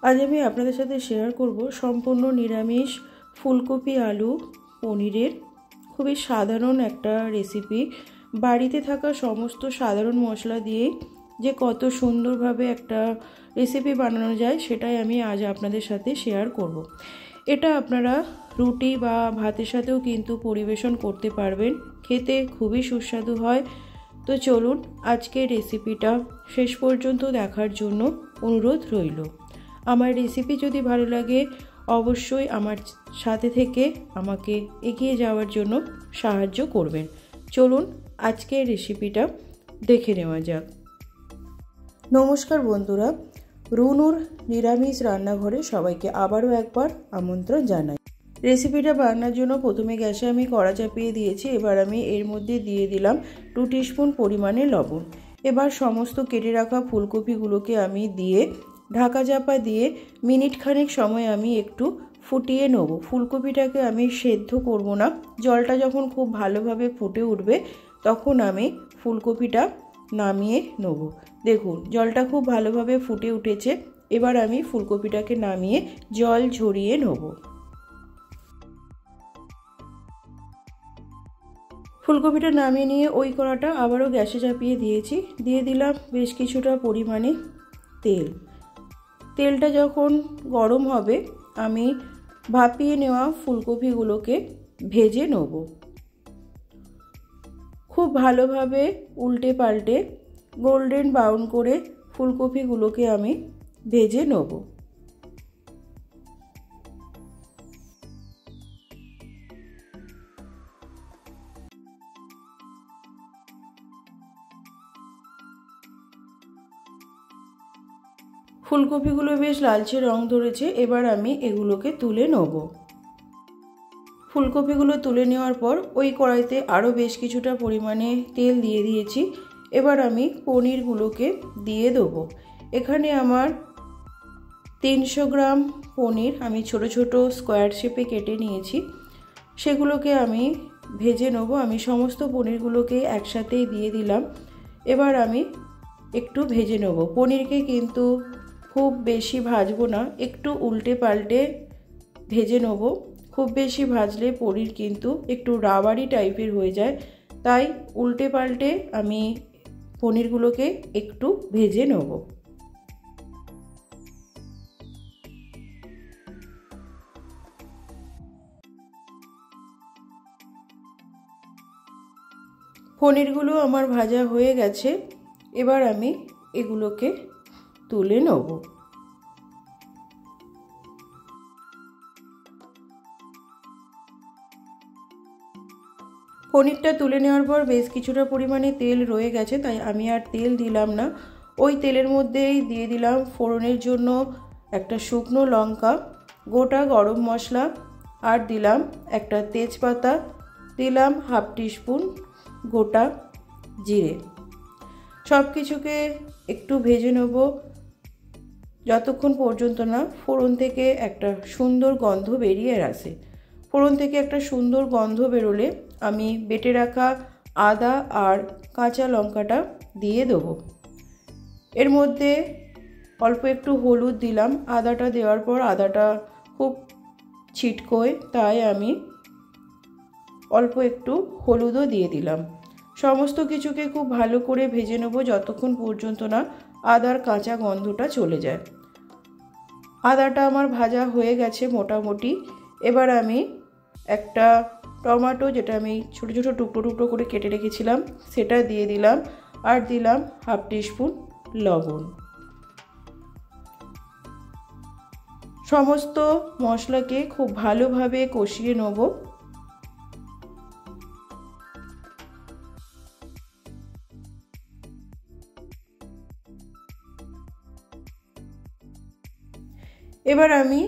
আজ আমি আপনাদের সাথে শেয়ার করব সম্পূর্ণ নিরামিষ ফুলকপি আলু পনিরের খুবই সাধারণ একটা রেসিপি। বাড়িতে থাকা সমস্ত সাধারণ মশলা দিয়ে যে কত সুন্দরভাবে একটা রেসিপি বানানো যায় সেটাই আমি আজ আপনাদের সাথে শেয়ার করব। এটা আপনারা রুটি বা ভাতের সাথেও কিন্তু পরিবেশন করতে পারবেন, খেতে খুবই সুস্বাদু হয়। তো চলুন আজকের রেসিপিটা শেষ পর্যন্ত দেখার জন্য অনুরোধ রইল। আমার রেসিপি যদি ভালো লাগে অবশ্যই আমার সাথে থেকে আমাকে এগিয়ে যাওয়ার জন্য সাহায্য করবেন। চলুন আজকের রেসিপিটা দেখে নেওয়া যাক। নমস্কার বন্ধুরা, রুনুর নিরামিষ রান্নাঘরে সবাইকে আবারও একবার আমন্ত্রণ জানাই। রেসিপিটা বানানোর জন্য প্রথমে গ্যাসে আমি কড়া চাপিয়ে দিয়েছি। এবার আমি এর মধ্যে দিয়ে দিলাম 2 টিস্পুন পরিমাণে লবণ। এবার সমস্ত কেটে রাখা ফুলকপিগুলোকে আমি দিয়ে ঢাকা চাপা দিয়ে মিনিট খানেক সময় আমি একটু ফুটিয়ে নেব। ফুলকপিটাকে আমি সেদ্ধ করব না, জলটা যখন খুব ভালোভাবে ফুটে উঠবে তখন আমি ফুলকপিটা নামিয়ে নেব। দেখুন জলটা খুব ভালোভাবে ফুটে উঠেছে। এবার আমি ফুলকপিটাকে নামিয়ে জল ঝরিয়ে নেব। ফুলকপিটা নামিয়ে নিয়ে ওই কড়াটা আবারও গ্যাসে চাপিয়ে দিয়েছি। দিয়ে দিলাম বেশ কিছুটা পরিমাণে তেল। তেলটা যখন গরম হবে আমি ভাপিয়ে নেওয়া ফুলকপিগুলোকে ভেজে নেব। খুব ভালোভাবে উল্টে পাল্টে গোল্ডেন ব্রাউন করে ফুলকপিগুলোকে আমি ভেজে নেব। ফুলকপিগুলো বেশ লালচে রং ধরেছে। এবার আমি এগুলোকে তুলে নেব। ফুলকপিগুলো তুলে নেওয়ার পর ওই কড়াইতে আরও বেশ কিছুটা পরিমাণে তেল দিয়ে দিয়েছি। এবার আমি পনিরগুলোকে দিয়ে দেবো। এখানে আমার 300 গ্রাম পনির আমি ছোট ছোট স্কোয়ার শেপে কেটে নিয়েছি, সেগুলোকে আমি ভেজে নেব। আমি সমস্ত পনিরগুলোকে একসাথেই দিয়ে দিলাম। এবার আমি একটু ভেজে নেব। পনিরকে কিন্তু খুব বেশি ভাজবো না, একটু উল্টে পাল্টে ভেজে নেব। খুব বেশি ভাজলে পনির কিন্তু একটু রাবারি টাইপের হয়ে যায়, তাই উল্টে পাল্টে আমি পনিরগুলোকে একটু ভেজে নেব। পনিরগুলো আমার ভাজা হয়ে গেছে। এবার আমি এগুলোকে তুলে নেব। পনিরটা তুলে নেওয়ার পর বেশ কিছুটা পরিমাণে তেল রয়ে গেছে, তাই আমি আর তেল দিলাম না। ওই তেলের মধ্যেই দিয়ে দিলাম ফোড়নের জন্য একটা শুকনো লঙ্কা, গোটা গরম মশলা, আর দিলাম একটা তেজপাতা, দিলাম 1/2 টিস্পুন গোটা জিরে। সব কিছুকে একটু ভেজে নেব যতক্ষণ পর্যন্ত না ফোড়ন থেকে একটা সুন্দর গন্ধ বেরিয়ে আসে। ফোড়ন থেকে একটা সুন্দর গন্ধ বেরোলে আমি বেটে রাখা আদা আর কাঁচা লঙ্কাটা দিয়ে দেবো। এর মধ্যে অল্প একটু হলুদ দিলাম। আদাটা দেওয়ার পর আদাটা খুব ছিটকোয়, তাই আমি অল্প একটু হলুদও দিয়ে দিলাম। সমস্ত কিছুকে খুব ভালো করে ভেজে নেব যতক্ষণ পর্যন্ত না আদার কাঁচা গন্ধটা চলে যায়। আদাটা আমার ভাজা হয়ে গেছে মোটামুটি। এবার আমি একটা টমেটো, যেটা আমি ছোটো ছোটো টুকরো টুকরো করে কেটে রেখেছিলাম, সেটা দিয়ে দিলাম। আর দিলাম 1/2 টিস্পুন লবণ। সমস্ত মশলাকে খুব ভালোভাবে কষিয়ে নেব। এবার আমি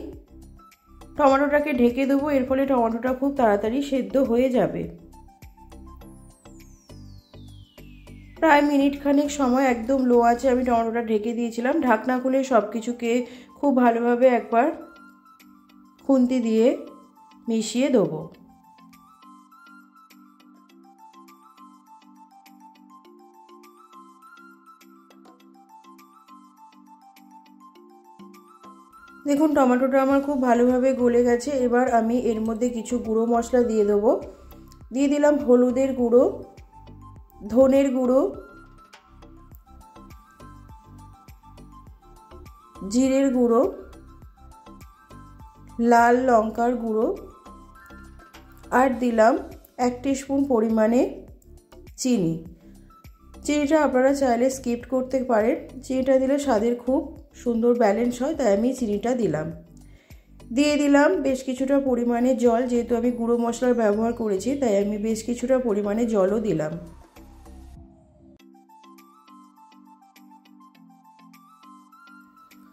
টমেটোটাকে ঢেকে দেবো, এর ফলে টমেটোটা খুব তাড়াতাড়ি সেদ্ধ হয়ে যাবে। প্রায় মিনিট খানেক সময় একদম লো আঁচে আমি টমেটোটা ঢেকে দিয়েছিলাম। ঢাকনা খুলে সব কিছুকে খুব ভালোভাবে একবার খুন্তি দিয়ে মিশিয়ে দেবো। দেখুন টমেটোটা আমার খুব ভালোভাবে গলে গেছে। এবার আমি এর মধ্যে কিছু গুঁড়ো মশলা দিয়ে দেবো। দিয়ে দিলাম হলুদের গুঁড়ো, ধনের গুঁড়ো, জিরের গুঁড়ো, লাল লঙ্কার গুঁড়ো, আর দিলাম 1 টিস্পুন পরিমাণে চিনি। চিনিটা আপনারা চাইলে স্কিপ করতে পারেন। চিনিটা দিলে স্বাদের খুব সুন্দর ব্যালেন্স হয়, তাই আমি চিনিটা দিলাম। দিয়ে দিলাম বেশ কিছুটা পরিমাণে জল, যেহেতু আমি গুঁড়ো মশলার ব্যবহার করেছি তাই আমি বেশ কিছুটা পরিমাণে জলও দিলাম।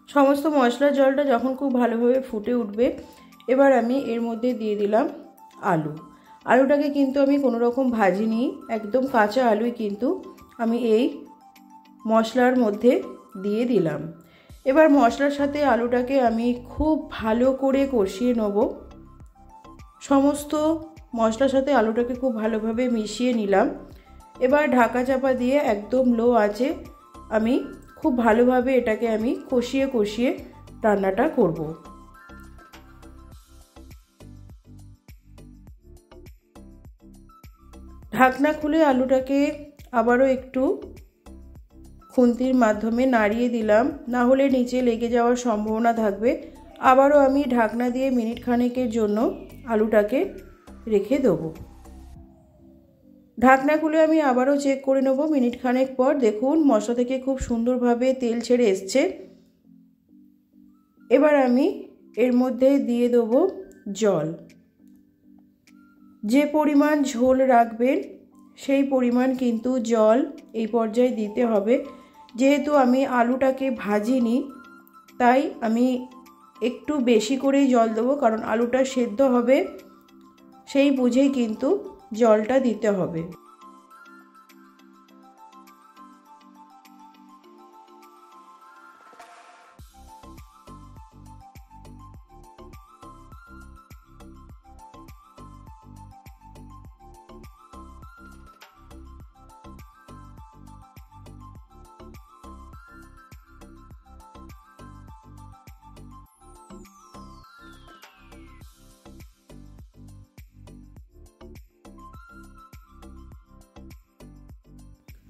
সমস্ত মশলার জলটা যখন খুব ভালোভাবে ফুটে উঠবে, এবার আমি এর মধ্যে দিয়ে দিলাম আলু। আলুটাকে কিন্তু আমি কোনো রকম ভাজিনি, একদম কাঁচা আলুই কিন্তু আমি এই মশলার মধ্যে দিয়ে দিলাম। এবার মশলার সাথে আলুটাকে আমি খুব ভালো করে কষিয়ে নেব। সমস্ত মশলার সাথে আলুটাকে খুব ভালোভাবে মিশিয়ে নিলাম। এবার ঢাকা চাপা দিয়ে একদম লো আঁচে আমি খুব ভালোভাবে এটাকে আমি কষিয়ে কষিয়ে রান্নাটা করব। ঢাকনা খুলে আলুটাকে আবারও একটু খুন্তির মাধ্যমে নাড়িয়ে দিলাম, না হলে নিচে লেগে যাওয়ার সম্ভাবনা থাকবে। আবারও আমি ঢাকনা দিয়ে মিনিট খানেকের জন্য আলুটাকে রেখে দেবো। ঢাকনা খুলে আমি আবারও চেক করে নেব মিনিট খানেক পর। দেখুন মশলা থেকে খুব সুন্দরভাবে তেল ছেড়ে এসছে। এবার আমি এর মধ্যে দিয়ে দেবো জল। যে পরিমাণ ঝোল রাখবেন সেই পরিমাণ কিন্তু জল এই পর্যায়ে দিতে হবে। যেহেতু আমি আলুটাকে ভাজিনি তাই আমি একটু বেশি করেই জল দেবো, কারণ আলুটা সেদ্ধ হবে সেই বুঝেই কিন্তু জলটা দিতে হবে।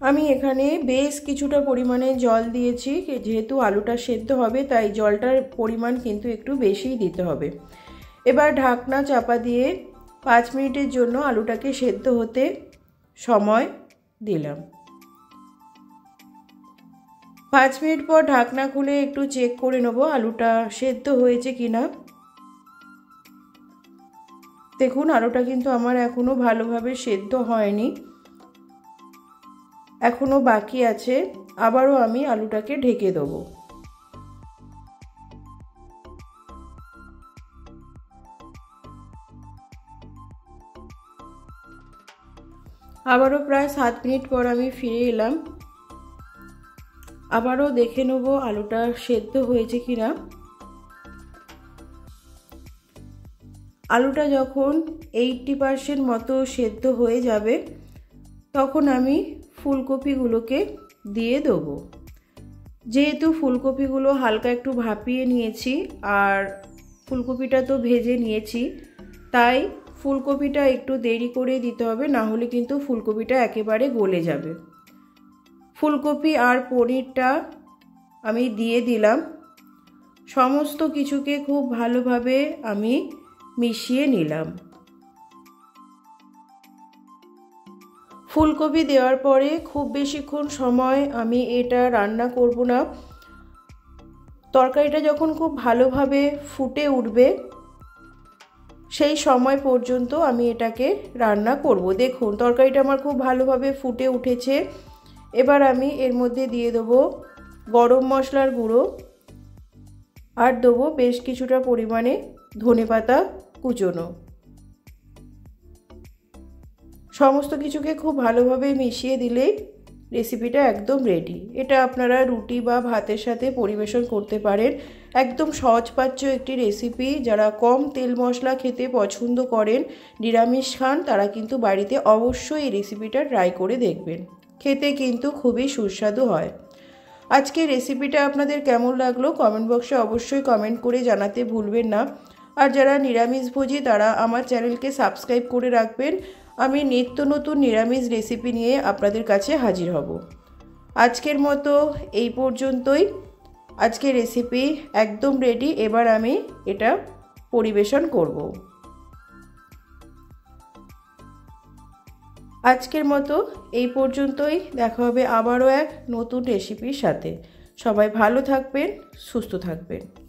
আমি এখানে বেশ কিছুটা পরিমাণে জল দিয়েছি, যেহেতু আলুটা সেদ্ধ হবে তাই জলটার পরিমাণ কিন্তু একটু বেশিই দিতে হবে। এবার ঢাকনা চাপা দিয়ে 5 মিনিটের জন্য আলুটাকে সেদ্ধ হতে সময় দিলাম। 5 মিনিট পর ঢাকনা খুলে একটু চেক করে নেব আলুটা সেদ্ধ হয়েছে কিনা। দেখুন আলুটা কিন্তু আমার এখনো ভালোভাবে সেদ্ধ হয়নি, এখনো বাকি আছে। আবারও আমি আলুটাকে ঢেকে দেবো। আবারও প্রায় 7 মিনিট পর আমি ফিরে এলাম। আবারও দেখে নেব আলুটা সেদ্ধ হয়েছে কিনা। আলুটা যখন 80% মতো সেদ্ধ হয়ে যাবে তখন আমি ফুলকপিগুলোকে দিয়ে দেবো। যেহেতু ফুলকপিগুলো হালকা একটু ভাপিয়ে নিয়েছি আর ফুলকপিটা তো ভেজে নিয়েছি, তাই ফুলকপিটা একটু দেরি করে দিতে হবে, না হলে কিন্তু ফুলকপিটা একেবারে গলে যাবে। ফুলকপি আর পনিরটা আমি দিয়ে দিলাম। সমস্ত কিছুকে খুব ভালোভাবে আমি মিশিয়ে নিলাম। ফুলকপি দেওয়ার পরে খুব বেশিক্ষণ সময় আমি এটা রান্না করব না। তরকারিটা যখন খুব ভালোভাবে ফুটে উঠবে সেই সময় পর্যন্ত আমি এটাকে রান্না করব। দেখুন তরকারিটা আমার খুব ভালোভাবে ফুটে উঠেছে। এবার আমি এর মধ্যে দিয়ে দেবো গরম মশলার গুঁড়ো আর দেবো বেশ কিছুটা পরিমাণে ধনেপাতা কুচোনো। সমস্ত কিছুকে খুব ভালোভাবে মিশিয়ে দিলেই রেসিপিটা একদম রেডি। এটা আপনারা রুটি বা ভাতের সাথে পরিবেশন করতে পারেন। একদম সহজপাচ্য একটি রেসিপি। যারা কম তেল মশলা খেতে পছন্দ করেন, নিরামিষ খান, তারা কিন্তু বাড়িতে অবশ্যই এই রেসিপিটা ট্রাই করে দেখবেন। খেতে কিন্তু খুবই সুস্বাদু হয়। আজকে রেসিপিটা আপনাদের কেমন লাগলো কমেন্ট বক্সে অবশ্যই কমেন্ট করে জানাতে ভুলবেন না। আর যারা নিরামিষভোজী তারা আমার চ্যানেলকে সাবস্ক্রাইব করে রাখবেন। আমি নিত্য নতুন নিরামিষ রেসিপি নিয়ে আপনাদের কাছে হাজির হব। আজকের মতো এই পর্যন্তই। আজকের রেসিপি একদম রেডি। এবার আমি এটা পরিবেশন করব। আজকের মতো এই পর্যন্তই। দেখা হবে আবারও এক নতুন রেসিপির সাথে। সবাই ভালো থাকবেন, সুস্থ থাকবেন।